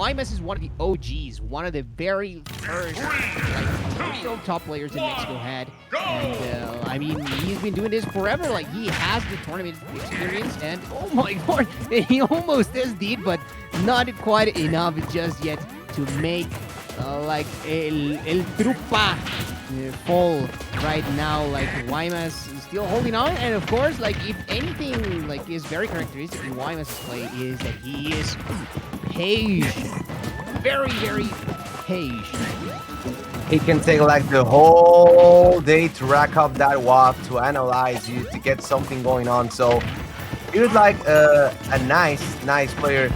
Waymas is one of the OGs, one of the very first real top players that Mexico had. And I mean, he's been doing this forever. Like, he has the tournament experience, and oh my god, he almost did, but not quite enough just yet to make like el trupa fall right now. Like, Waymas is still holding on, and of course, like, if anything like is very characteristic in Waymas' play is that he is patient, very patient. He can take like the whole day to rack up that WAF, to analyze you, to get something going on. So he was like a nice player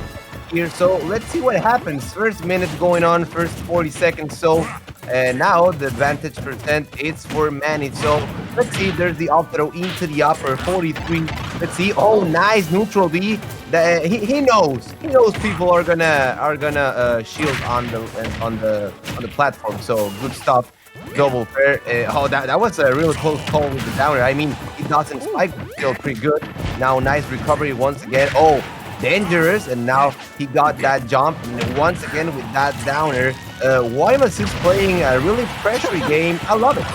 here. So let's see what happens. First minute going on, first 40 seconds. So now the advantage percent is for Manny. So let's see. There's the up throw into the upper 43. Let's see. Oh, nice neutral B. He knows people are gonna shield on the platform. So good stuff. Double fair. That was a really close call with the downer. I mean, he doesn't spike, but still pretty good. Now nice recovery once again. Oh, dangerous, and now he got that jump, and once again with that downer. Waymas is playing a really pressury game. I love it.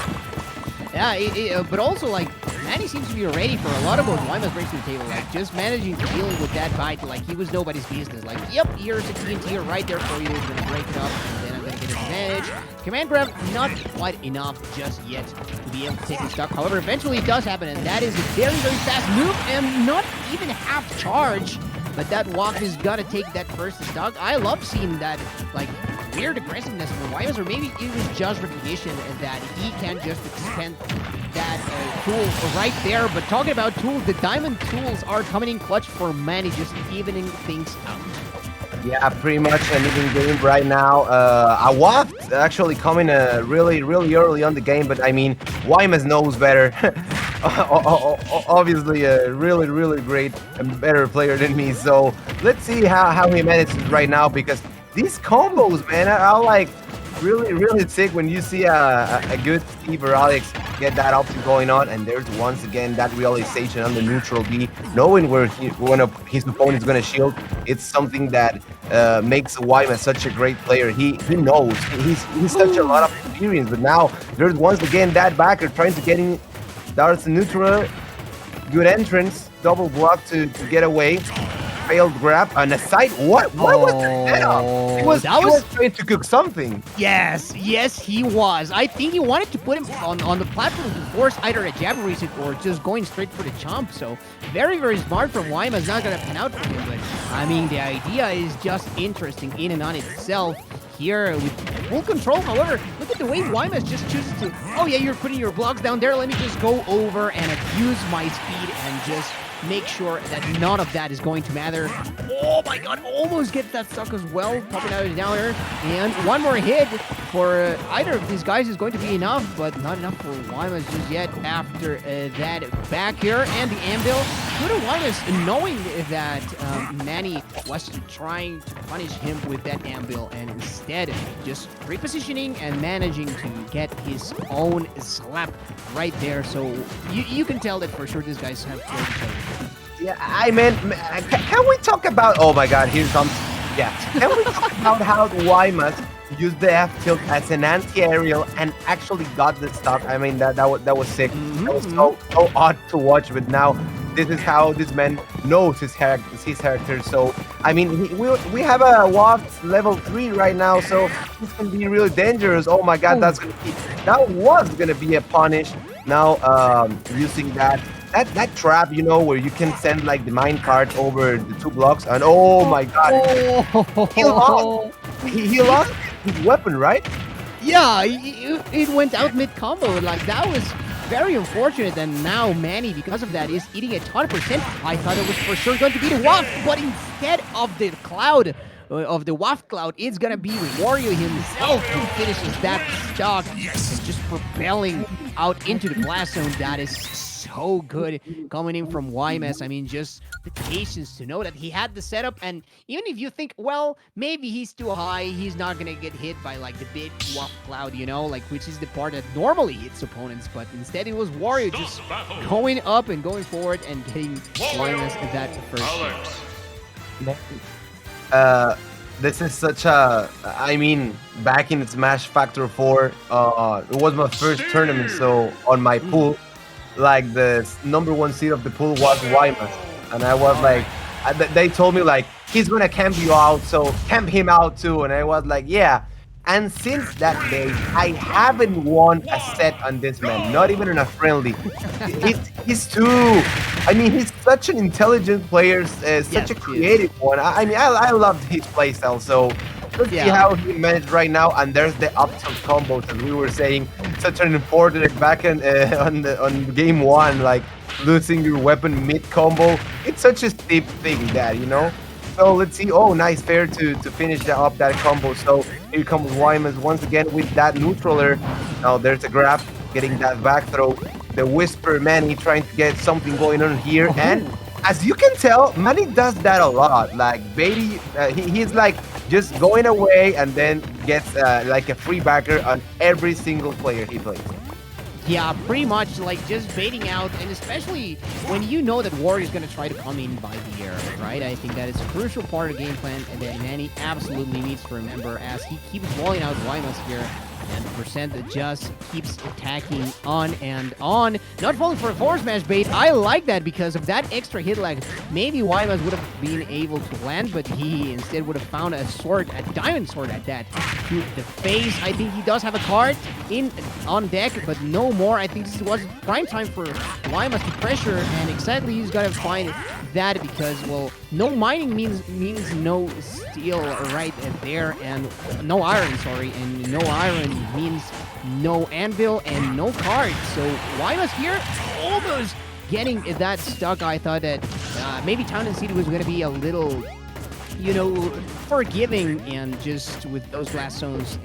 Yeah, but also, like, Manny seems to be ready for a lot of what Waymas brings to the table. Like, just managing to deal with that bite, like, he was nobody's business. Like, yep, here's a TNT right there for you. It's gonna break it up, and then I'm gonna get advantage. Command grab, not quite enough just yet to be able to take the stock. However, eventually it does happen, and that is a very fast move, and not even half charge. But that walk is gonna take that first stock. I love seeing that, like, weird aggressiveness from Waymas, or maybe it was just recognition that he can just extend that tool right there. But talking about tools, the diamond tools are coming in clutch for Manny, just evening things out. Yeah, pretty much an even game right now. A waft actually coming really early on the game, but I mean, Waymas knows better. Obviously a really great and better player than me. So let's see how he manages right now, because these combos, man, are like really sick when you see a good Steve or Alex get that option going on. And there's once again that realization on the neutral B, knowing where one of his opponent's gonna shield. It's something that makes Waymas such a great player. He knows, he's such a lot of experience. But now there's once again that backer trying to get in. Darts neutral, good entrance, double block to get away. Failed grab on the side. What was the setup? He was trying to cook something. Yes, he was. I think he wanted to put him on the platform to force either a jab reset or just going straight for the jump. So very smart from Waymas. Not gonna pan out for him, but I mean, the idea is just interesting in and on itself. Here with full control. However, look at the way Waymas just chooses to, oh yeah, you're putting your blocks down there, let me just go over and abuse my speed and just make sure that none of that is going to matter. Oh my god, almost gets that stuck as well, popping out of the downer. And one more hit for either of these guys is going to be enough, but not enough for Waymas just yet after that back here. And the anvil, good on Waymas, knowing that Manny was trying to punish him with that anvil, and instead just repositioning and managing to get his own slap right there. So you can tell that for sure these guys have played each other. Yeah, I mean, can we talk about, oh my god, here comes, yeah, can we talk about how Waymas used the F tilt as an anti-aerial and actually got the stock? I mean, that was sick. That was so odd to watch, but now this is how this man knows his character. So I mean, we have a Waft level 3 right now, so this can be really dangerous. Oh my god, that was gonna be a punish. Now using that trap, you know, where you can send like the mine cart over the 2 blocks, and oh my god, he lost his weapon, right? Yeah, it went out mid-combo. Like, that was very unfortunate, and now Manny, because of that, is eating a ton of percent. I thought it was for sure going to be the Waft, but instead of the cloud, of the Waft cloud, it's gonna be Wario himself who finishes that stock. Yes, just propelling out into the blast zone. That is so good coming in from Waymas. I mean, just the patience to know that he had the setup, and even if you think, well, maybe he's too high, he's not gonna get hit by like the big Waft cloud, you know, like, which is the part that normally hits opponents, but instead it was Wario just going up and going forward and getting Waymas that first. this is such a. I mean, back in Smash Factor 4, it was my first tournament, so on my pool, like the number one seed of the pool was Waymas, and I was like, they told me like he's gonna camp you out, so camp him out too, and I was like, yeah. And since that day, I haven't won a set on this man, not even in a friendly. He's too. I mean, he's such an intelligent player, such a creative one. I mean, I loved his playstyle. So let's see how he managed right now. And there's the up tilt combos, as we were saying, such an important back end on game one, like losing your weapon mid combo. It's such a steep thing that So let's see. Oh, nice fair to finish up that combo. So here comes Waymas once again with that neutraler. Now there's a grab, getting that back throw. The Whisper Manny trying to get something going on here. And as you can tell, Manny does that a lot. Like Beatty, he's like just going away and then gets like a free backer on every single player he plays. Yeah, pretty much like just baiting out, and especially when you know that Warrior is going to try to come in by the air, right? I think that is a crucial part of the game plan, and that Manny absolutely needs to remember as he keeps balling out Waymas here, and the percent that just keeps attacking on and on. Not falling for a forward smash bait. I like that because of that extra hit lag. Maybe Waymas would have been able to land, but he instead would have found a sword, a diamond sword at that, to the face. I think he does have a card on deck, but no more. I think this was prime time for Waymas to pressure, and exactly he's got to find that because, well, no mining means no steel right there, and no iron, sorry, and no iron means no anvil and no cards. So Waymas here almost getting that stuck. I thought that maybe Town and City was going to be a little, forgiving and just with those blast zones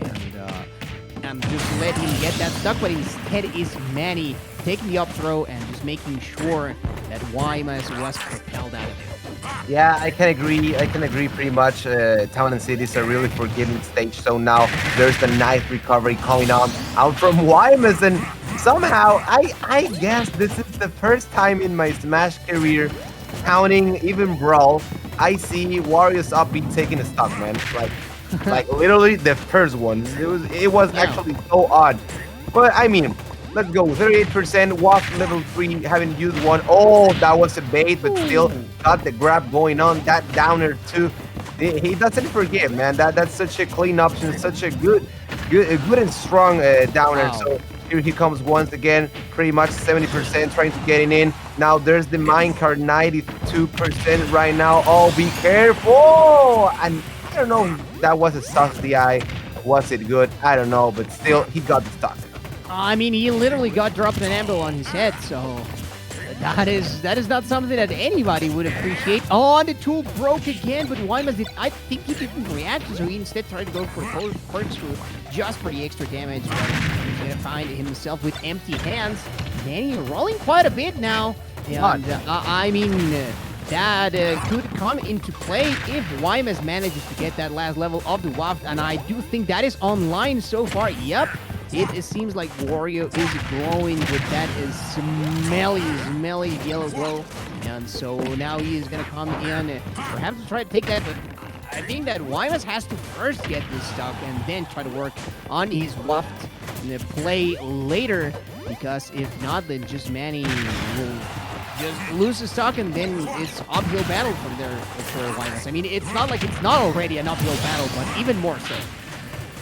and just let him get that stuck, but instead is Manny taking the up throw and just making sure that Waymas was propelled out of it. Yeah, I can agree pretty much. Town and City is a really forgiving stage. So now there's the nice recovery coming on out from Waymas, and somehow I guess this is the first time in my Smash career, counting even Brawl, I see Warriors up be taking a stock, man. Like literally the first one. It was actually so odd. But I mean, let's go. 38%, Waft level 3, haven't used one. Oh, that was a bait, but still got the grab going on. That downer too. He doesn't forgive, man. That's such a clean option, such a good and strong downer. Wow. So here he comes once again, pretty much 70% trying to get it in. Now there's the minecart, 92% right now. Oh, be careful! And I don't know if that was a stock DI. Was it good? I don't know, but still, he got the stock. I mean, he literally got dropped an amble on his head, so that is not something that anybody would appreciate. Oh, and the tool broke again, but Waymas did. I think he didn't react, so he instead tried to go for corkscrew just for the extra damage. But he's gonna find himself with empty hands. Manny rolling quite a bit now, and I mean. That could come into play if Waymas manages to get that last level of the Waft, and I do think that is online so far. Yep, it seems like Wario is glowing with that smelly yellow glow, and so now he is going to come in, perhaps to try to take that, but I think that Waymas has to first get this stuck and then try to work on his Waft in the play later, because if not, then just Manny will just lose the stock, and then it's uphill battle for Waymas. I mean, it's not like it's not already an uphill battle, but even more so.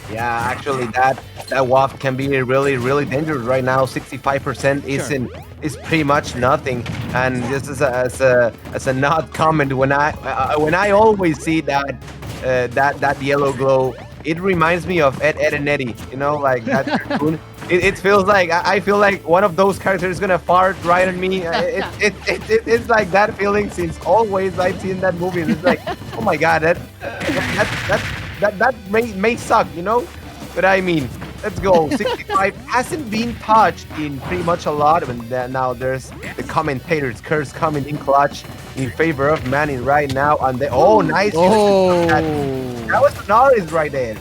Yeah, actually, that Waft can be really dangerous right now. 65% is pretty much nothing. And just as a not comment, when I always see that yellow glow, it reminds me of Ed, and Eddie. Like that cartoon. It feels like I feel like one of those characters is gonna fart right on me. It's like that feeling since always I've seen that movie. It's like, oh my god, that may suck, But I mean, let's go. 65 hasn't been touched in pretty much a lot, and now there's the commentators curse coming in clutch in favor of Manny right now. And nice. Oh, that was an artist right there.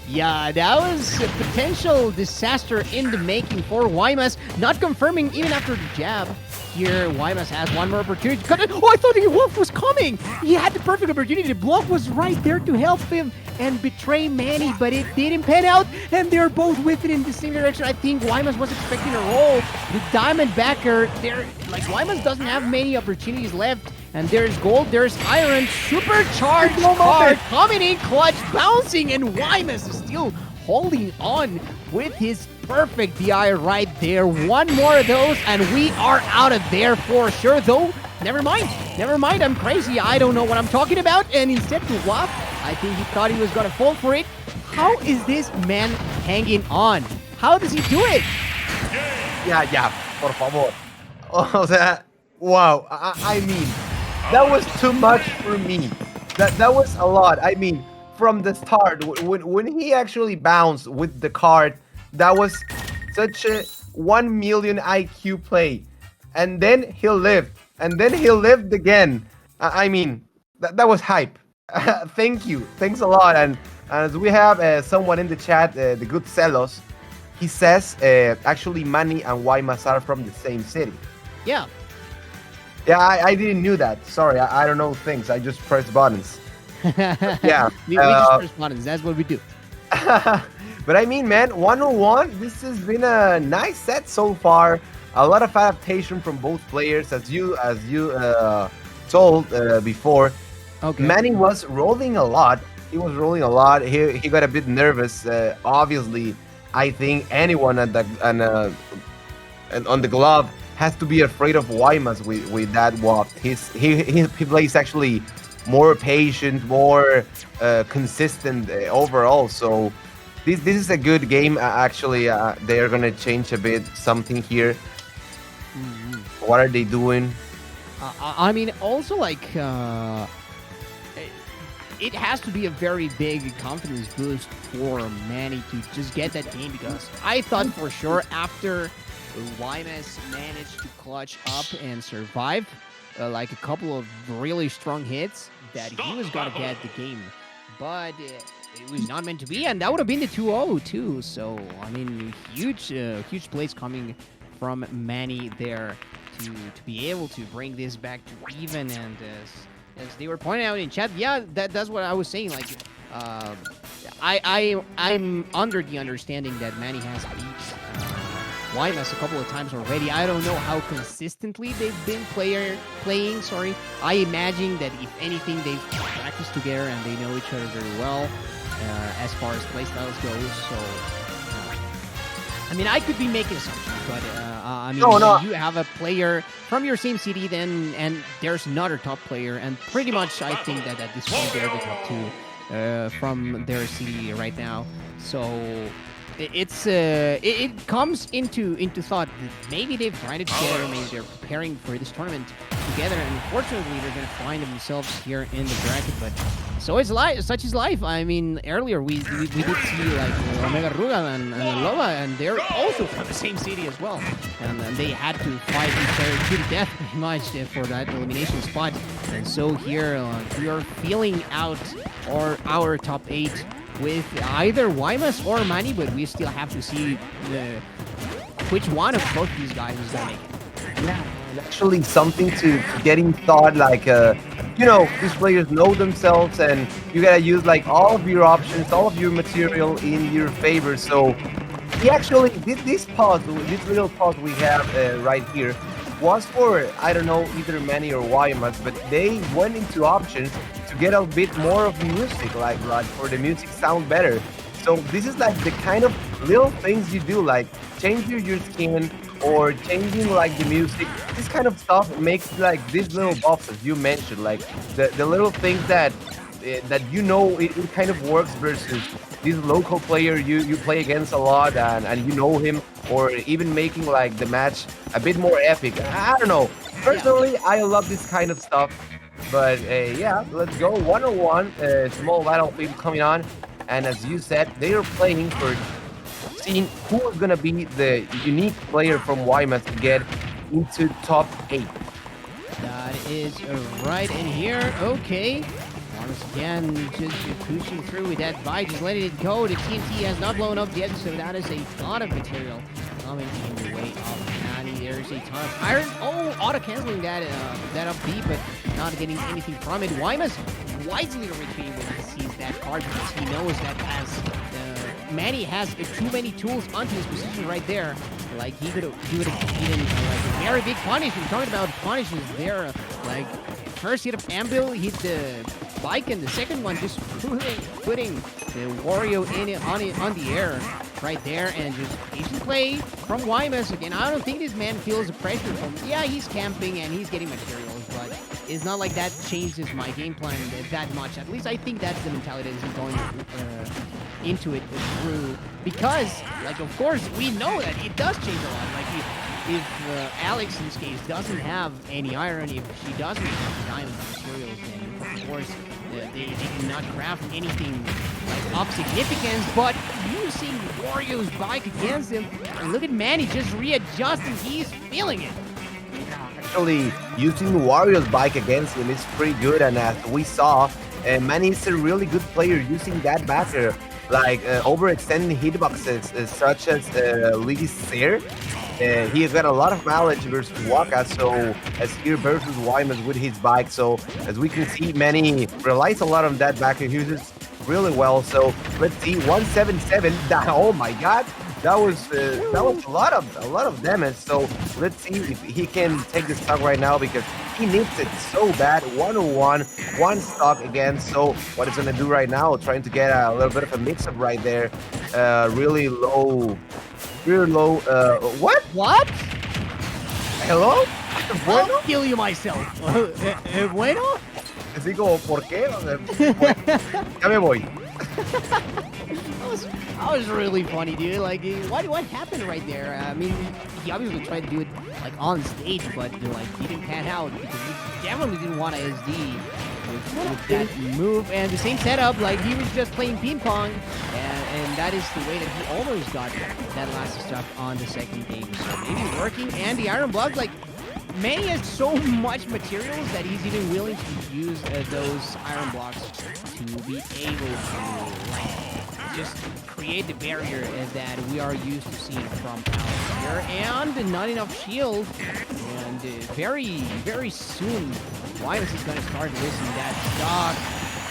Yeah, that was a potential disaster in the making for Waymas, not confirming even after the jab. here Waymas has one more opportunity to cut it. Oh, I thought the Wolf was coming. He had the perfect opportunity. The block was right there to help him and betray Manny, but it didn't pan out, and they're both with it in the same direction. I think Waymas was expecting a roll. The Diamondbacker, Waymas doesn't have many opportunities left, and there's gold, there's iron, supercharged card coming in clutch, bouncing, and Waymas is still holding on with his perfect DI right there. One more of those, and we are out of there for sure, though. Never mind, I'm crazy. I don't know what I'm talking about, and instead to WAP, I think he thought he was gonna fall for it. How is this man hanging on? How does he do it? Ya, por favor. O sea, wow. I mean, that was too much for me. That was a lot. I mean, from the start, when he actually bounced with the card, that was such a 1 million IQ play. And then he lived. And then he lived again. I mean, that was hype. Thank you. Thanks a lot. And as we have someone in the chat, the good Celos, he says actually Manny and Waymas are from the same city. Yeah. Yeah, I didn't knew that. Sorry, I don't know things. I just press buttons. Yeah. we just press buttons. That's what we do. But I mean, man, 101, this has been a nice set so far. A lot of adaptation from both players, as you told before. Okay. Manny was rolling a lot. He was rolling a lot. He got a bit nervous. Obviously, I think anyone on the glove has to be afraid of Waymas with that waft. He plays actually more patient, more consistent overall. So this is a good game. Actually, they are gonna change a bit something here. Mm-hmm. What are they doing? I mean, also it has to be a very big confidence boost for Manny to just get that game, because I thought for sure after Waymas managed to clutch up and survive like a couple of really strong hits that he was gonna get the game, but it was not meant to be, and that would have been the 2-0 too. So I mean, huge plays coming from Manny there to be able to bring this back to even. And as they were pointing out in chat, yeah, that's what I was saying. Like, I'm under the understanding that Manny has beat Waymas a couple of times already. I don't know how consistently they've been playing. Sorry, I imagine that if anything, they've practiced together and they know each other very well as far as playstyles goes. So, I mean, I could be making assumptions, but I mean, No. you have a player from your same city, then, and there's another top player, and pretty much I think that at this point they're the top two from their city right now. So it comes into thought that maybe they've tried it together, maybe they're preparing for this tournament together, and unfortunately they're gonna find themselves here in the bracket. But so it's life, such is life. I mean, earlier we did see like Omega Ruga and Loba, and they're also from the same city as well, and they had to fight each other to the death pretty much for that elimination spot. And so here we are feeling out our top 8 with either Waymas or Manny, but we still have to see which one of both these guys is gonna make it. Yeah, and actually something to get in thought, like these players know themselves, and you gotta use like all of your options, all of your material in your favor. So he actually did this little pause we have right here was for, I don't know, either Manny or Waymas, but they went into options to get a bit more of music, like for the music sound better. So this is like the kind of little things you do, like changing your skin or changing like the music. This kind of stuff makes like these little buffs, as you mentioned, like the little things that it kind of works versus this local player you play against a lot and you know him, or even making like the match a bit more epic. I don't know. Personally, I love this kind of stuff. But yeah, let's go. 101, small battlefield coming on. And as you said, they are playing for seeing who is going to be the unique player from Waymas to get into top 8. That is right in here. Okay. Once again, just pushing through with that bite, just letting it go. The TNT has not blown up yet, so that is a lot of material coming in the way of Manny. There's a ton of iron. Oh, auto-canceling that up B, but not getting anything from it. Waymas wisely retreating when he sees that card because he knows that as Manny has too many tools onto his position right there. Like, he would have even like a very big punish. We're talking about punishes there. Like, first hit of Ambil hit the bike, and the second one just putting the Wario on the air right there, and just patient play from Waymas. Again, I don't think this man feels the pressure from, yeah, he's camping and he's getting materials, but it's not like that changes my game plan that much. At least I think that's the mentality that he's going into it through, because, like, of course, we know that it does change a lot. Like, if Alex, in this case, doesn't have any iron, if she doesn't have diamond materials, then, of course, they cannot craft anything like of significance. But using Wario's bike against him, and look at Manny just readjusting. He's feeling it. Actually, using Wario's bike against him is pretty good, and as we saw, Manny is a really good player using that backer, like overextending hitboxes such as Lee's Sear. He's got a lot of mileage versus Waka, so as here versus Waymas with his bike. So as we can see, Manny relies a lot on that backer. He uses really well. So let's see, 177. Oh my God, that was a lot of damage. So let's see if he can take this stock right now, because he needs it so bad. 101, one stock again. So what he's gonna do right now, trying to get a little bit of a mix-up right there. Really low. What? What? Hello? Bueno? I'll kill you myself. Bueno? Así como, ¿por qué? Ya me voy. That was really funny, dude. Like, what happened right there? I mean, he obviously tried to do it like on stage, but like he didn't pan out because he definitely didn't want to SD with that move. And the same setup, like he was just playing ping pong, and that is the way that he almost got that last stuff on the second game. So maybe working, and the iron block, like, Manny has so much materials that he's even willing to use those iron blocks to be able to, like, just create the barrier that we are used to seeing from out here. And not enough shield. And very, very soon, Waymas is going to start losing that stock.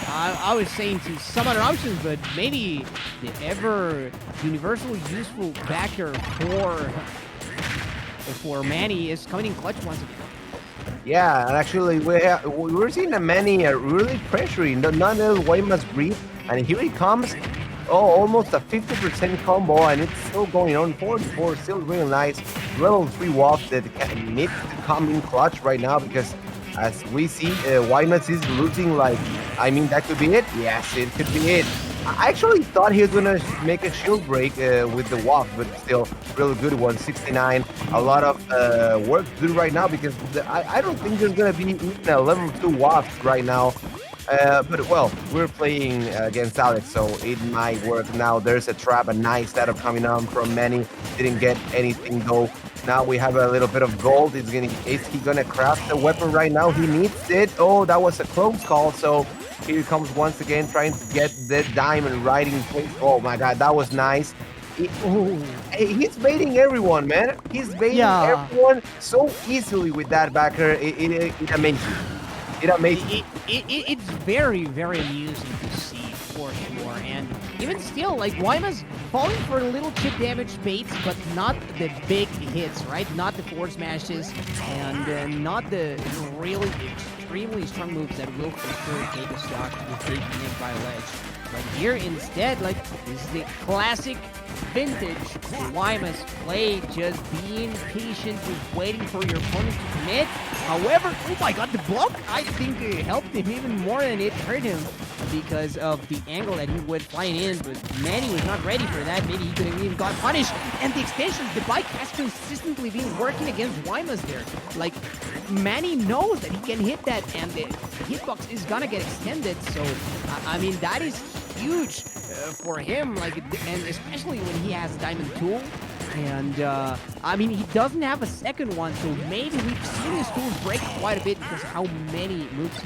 I was saying to some other options, but maybe the ever universal useful backer for Manny is coming in clutch once again. Yeah, and actually we're seeing a Manny really pressuring, not Waymas breathe, and here he comes. Oh, almost a 50% combo, and it's still going on. 44, still really nice. Level 3 walk that needs to come in clutch right now, because as we see, Waymas is losing. Like, I mean, that could be it. Yes, it could be it. I actually thought he was gonna make a shield break with the walk, but still, really good one. 69. A lot of work to do right now, because I don't think there's gonna be even a level 2 walk right now. But well, we're playing against Alex, so it might work now. There's a trap, a nice setup coming on from Manny. Didn't get anything though. Now we have a little bit of gold. Is he gonna craft the weapon right now? He needs it. Oh, that was a close call. So here he comes once again, trying to get the diamond right in place. Oh my God, that was nice. He's baiting everyone, man. He's baiting everyone so easily with that backer. It amazes me. It amazes me. It's very, very amusing to see, for sure. And even still, like, Waymas falling for little chip damage baits, but not the big hits, right? Not the forward smashes, and not the really extremely strong moves that will for sure take a stock with taking it by a ledge. But here instead, like, this is the classic vintage Waymas play, just being patient, just waiting for your opponent to commit. However, oh my God, the block, I think it helped him even more than it hurt him, because of the angle that he would fly in, but Manny was not ready for that. Maybe he could have even got punished. And the extensions, the bike has consistently been working against Waymas there. Like, Manny knows that he can hit that, and the hitbox is gonna get extended. So, I mean, that is huge for him, like, and especially when he has Diamond Tool. And I mean, he doesn't have a second one, so maybe we've seen his tools break quite a bit because of how many moves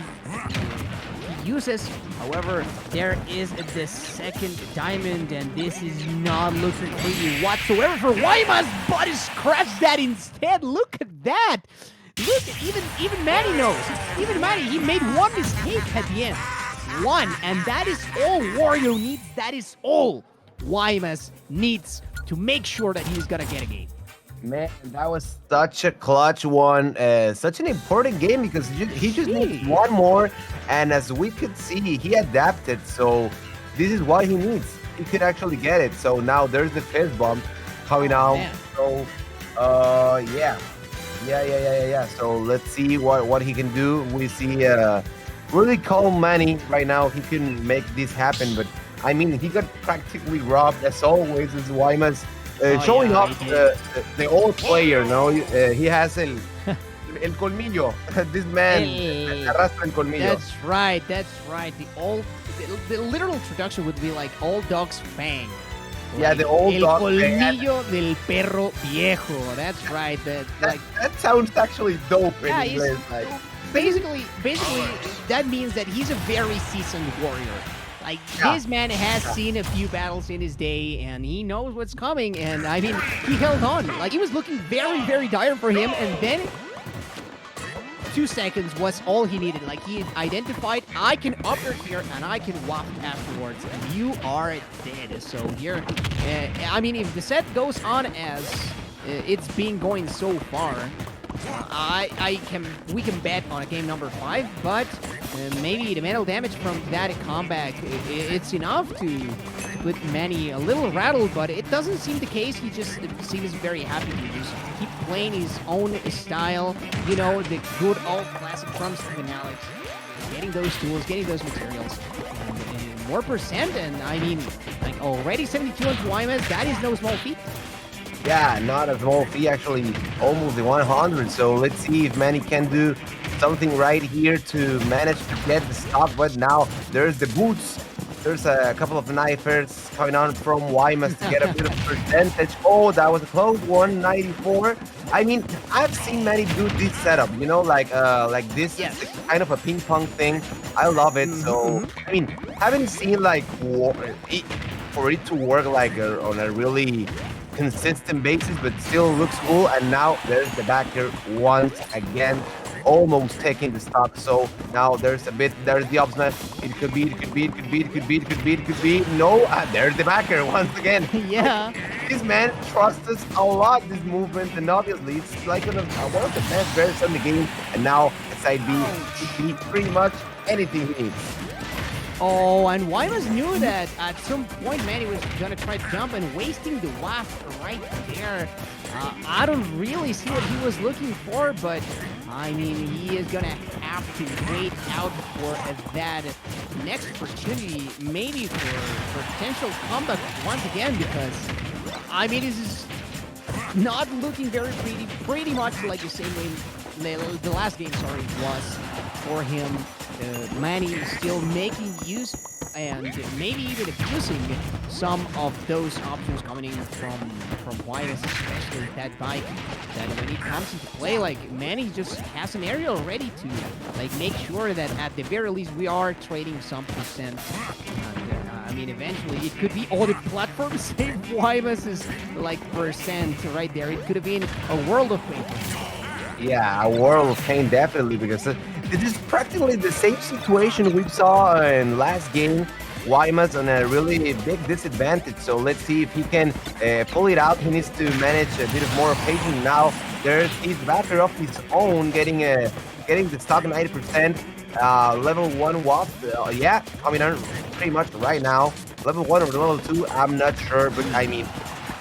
he uses. However, there is the second diamond, and this is not looking pretty whatsoever for Waymas, but he scratched that instead. Look at that. Look, even Manny knows. Even Manny, he made one mistake at the end. One, and that is all Wario needs. That is all Waymas needs to make sure that he's gonna get a game. Man, that was such a clutch one, such an important game because he just needs one more. And as we could see, he adapted. So this is what he needs. He could actually get it. So now there's the fist bump coming out. Man. So, yeah. So let's see what he can do. We see really calm Manny right now. He can make this happen. But I mean, he got practically robbed as always as Waymas. Showing off the old player, no? He has el colmillo. This man arrastra el colmillo. That's right. The literal introduction would be like old dog's fang. Yeah, the old el dog colmillo del perro viejo. That's right. That sounds actually dope in English. Basically, that means that he's a very seasoned warrior. Like, this man has seen a few battles in his day, and he knows what's coming, and, I mean, he held on. Like, he was looking very, very dire for him, and then 2 seconds was all he needed. Like, he identified, I can upper here, and I can waft afterwards, and you are dead. So here, I mean, if the set goes on as it's been going so far, we can bet on a game number 5, but maybe the mental damage from that comeback, it's enough to put Manny a little rattled, but it doesn't seem the case. He just seems very happy to just keep playing his own style, you know, the good old classic from Steven Alex, getting those tools, getting those materials, and more percent, and I mean, like already 72 on Waymas, that is no small feat. Yeah, not a small fee, actually almost the 100. So let's see if Manny can do something right here to manage to get the stop. But now there's the boots. There's a couple of knifers coming on from Waymas to get a bit of percentage. Oh, that was a close one, 94. I mean, I've seen Manny do this setup, you know, like this is kind of a ping pong thing. I love it. So, I mean, haven't seen like for it to work like on a really consistent basis, but still looks cool. And now there's the backer once again, almost taking the stock. So now there's the up smash. It could be. No, there's the backer once again. Yeah. This man trusts us a lot, this movement, and obviously it's like one of the best players in the game. And now side B should be pretty much anything he needs. Oh, and Waymas knew that at some point Manny was gonna try to jump and wasting the waft right there. I don't really see what he was looking for, but I mean, he is gonna have to wait out for that next opportunity, maybe for potential comeback once again, because I mean, this is not looking very pretty much like the same way the last game, was for him. Manny is still making use and maybe even abusing some of those options coming in from Waymas, especially that bike. That when it comes into play, like Manny just has an area already to like make sure that at the very least we are trading some percent. I mean, eventually it could be all the platforms save Waymas' like percent right there. It could have been a world of pain. Yeah, a world of pain, definitely, because this is practically the same situation we saw in last game. Waymas on a really big disadvantage, so let's see if he can pull it out. He needs to manage a bit of more patience now. There's his backer of his own, getting the stock 90%. Level 1 waft, coming on pretty much right now. Level 1 or level 2, I'm not sure, but I mean,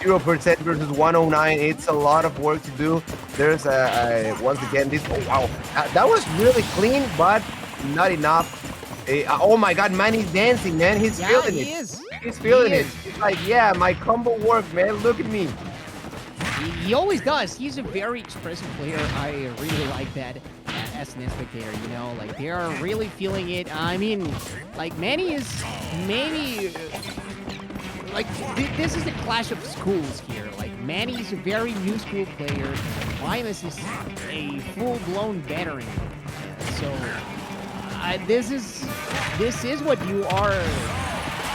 0% versus 109, it's a lot of work to do. There's once again this, oh wow, that was really clean, but not enough. Oh my god, man, he's dancing, man. He's feeling it. He's feeling it. He's like, yeah, my combo worked, man. Look at me. He always does. He's a very expressive player. I really like that as an spectator, you know, like they are really feeling it. I mean, like Manny is maybe like this is the clash of schools here. Like Manny is a very new school player. Waymas is a full-blown veteran. So this is this is what you are.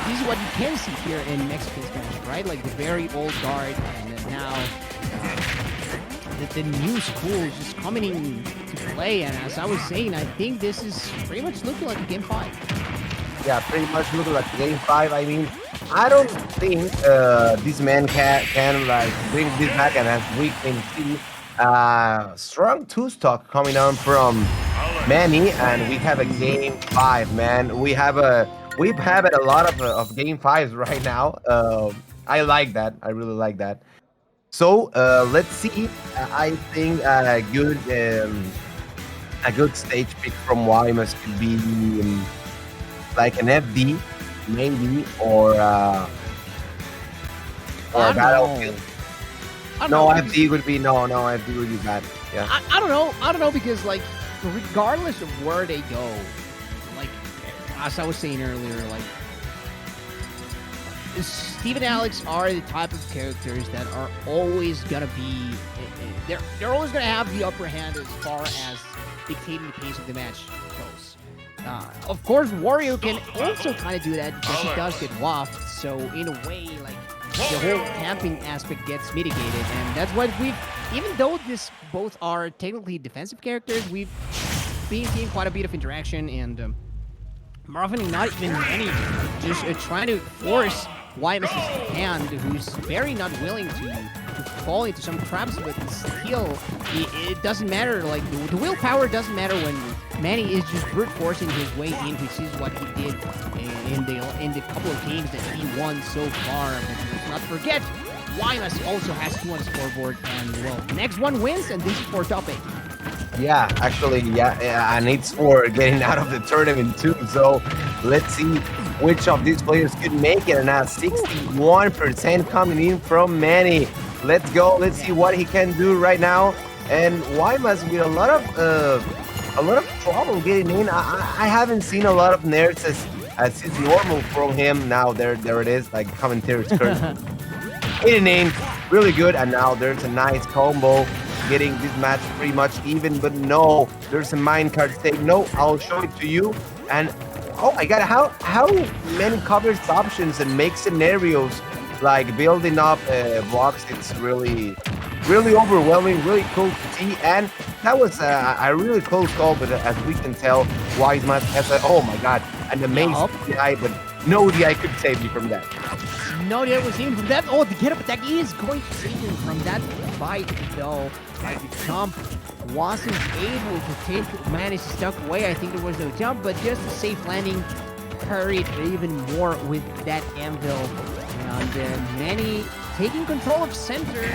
This is what you can see here in Mexican Spanish, right? Like the very old guard, and then now the new school is just coming in to play. And as I was saying, I think this is pretty much looking like a game 5. Yeah, pretty much looking like game 5. I mean, I don't think this man can like bring this back, and as we can see, strong two stock coming on from Manny, and we have a game 5, man. We've had a lot of game 5s right now. I like that. I really like that. So let's see. I think a good stage pick from Waymas could be like an FD, maybe, or I a don't know. Battlefield. I don't No, know. FD would be FD would be bad. Yeah. I don't know. I don't know because like regardless of where they go, like as I was saying earlier, like Steve and Alex are the type of characters that are always gonna be. They're always gonna have the upper hand as far as dictating the pace of the match goes. Of course, Wario can also kind of do that because he does get waft. So in a way, like the whole camping aspect gets mitigated, and that's what we've. Even though this both are technically defensive characters, we've been seeing quite a bit of interaction, and more often than not even many just trying to force Waymas' hand, who's very not willing to fall into some traps, but still, it doesn't matter. Like the willpower doesn't matter when Manny is just brute forcing his way in, which is what he did in the couple of games that he won so far. But let's not forget, Waymas also has 2 on the scoreboard, and well, the next one wins, and this is for top 8. Yeah, actually, yeah, and it's for getting out of the tournament too. So let's see which of these players could make it. And now 61% coming in from Manny. Let's go. Let's see what he can do right now. And Waymas with a lot of trouble getting in. I haven't seen a lot of nerds as is normal from him. Now there it is, like commentary's curse. Hitting in really good, and now there's a nice combo. Getting this match pretty much even, but no, there's a minecart stake. No, I'll show it to you. And oh my god, how many covers options and make scenarios like building up blocks. It's really overwhelming, really cool to see. And that was a really close call, but as we can tell, Waymas has oh my god, an amazing DI, but no DI could save you from that. No, DI was even from that. Oh, the get-up attack is going to save him from that fight, though. Like the jump wasn't able to manage to stuck away. I think there was no jump, but just a safe landing hurried even more with that anvil. And Manny taking control of center.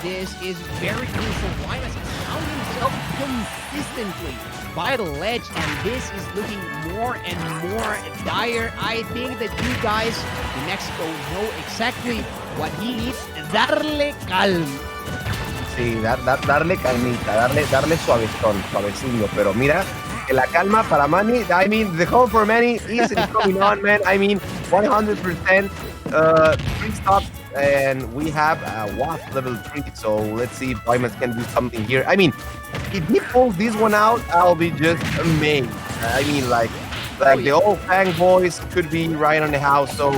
This is very crucial. Waymas has found himself consistently by the ledge, and this is looking more and more dire. I think that you guys in Mexico know exactly what he needs. Darle calm. Sí, darle calmita, darle suavecillo, pero mira, que la calma para Manny, I mean, the home for Manny isn't coming on, man. I mean, 100%, 3 stops, and we have WAF level 3, so let's see if Waymas can do something here. I mean, if he pulls this one out, I'll be just amazed. I mean, like the old Fang boys could be right on the house, so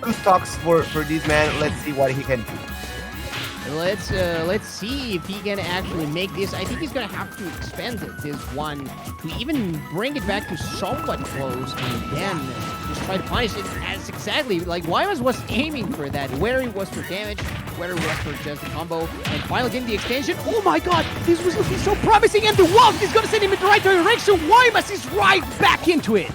2 stocks for this man. Let's see what he can do. Let's see if he can actually make this. I think he's gonna have to expand this one to even bring it back to somewhat close, and then just try to punish it as exactly like Waymas was aiming for that. Whether it was for damage, whether it was for just a combo, and finally getting the extension. Oh my god, this was looking so promising, and the Wolf is gonna send him in the right direction. Waymas is right back into it.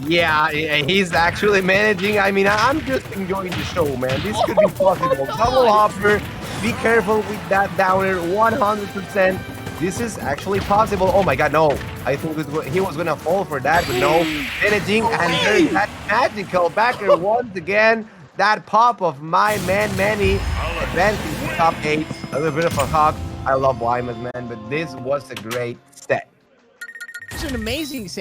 Yeah, he's actually managing. I mean, I'm just enjoying the show, man. This could be possible. Double hopper. Be careful with that downer, 100%. This is actually possible. Oh my god, no. I think he was going to fall for that, but no. Managing, and there's that magical backer once again. That pop of my man, Manny, advancing to top 8. A little bit of a hug. I love Waymas, man, but this was a great set. It's an amazing set.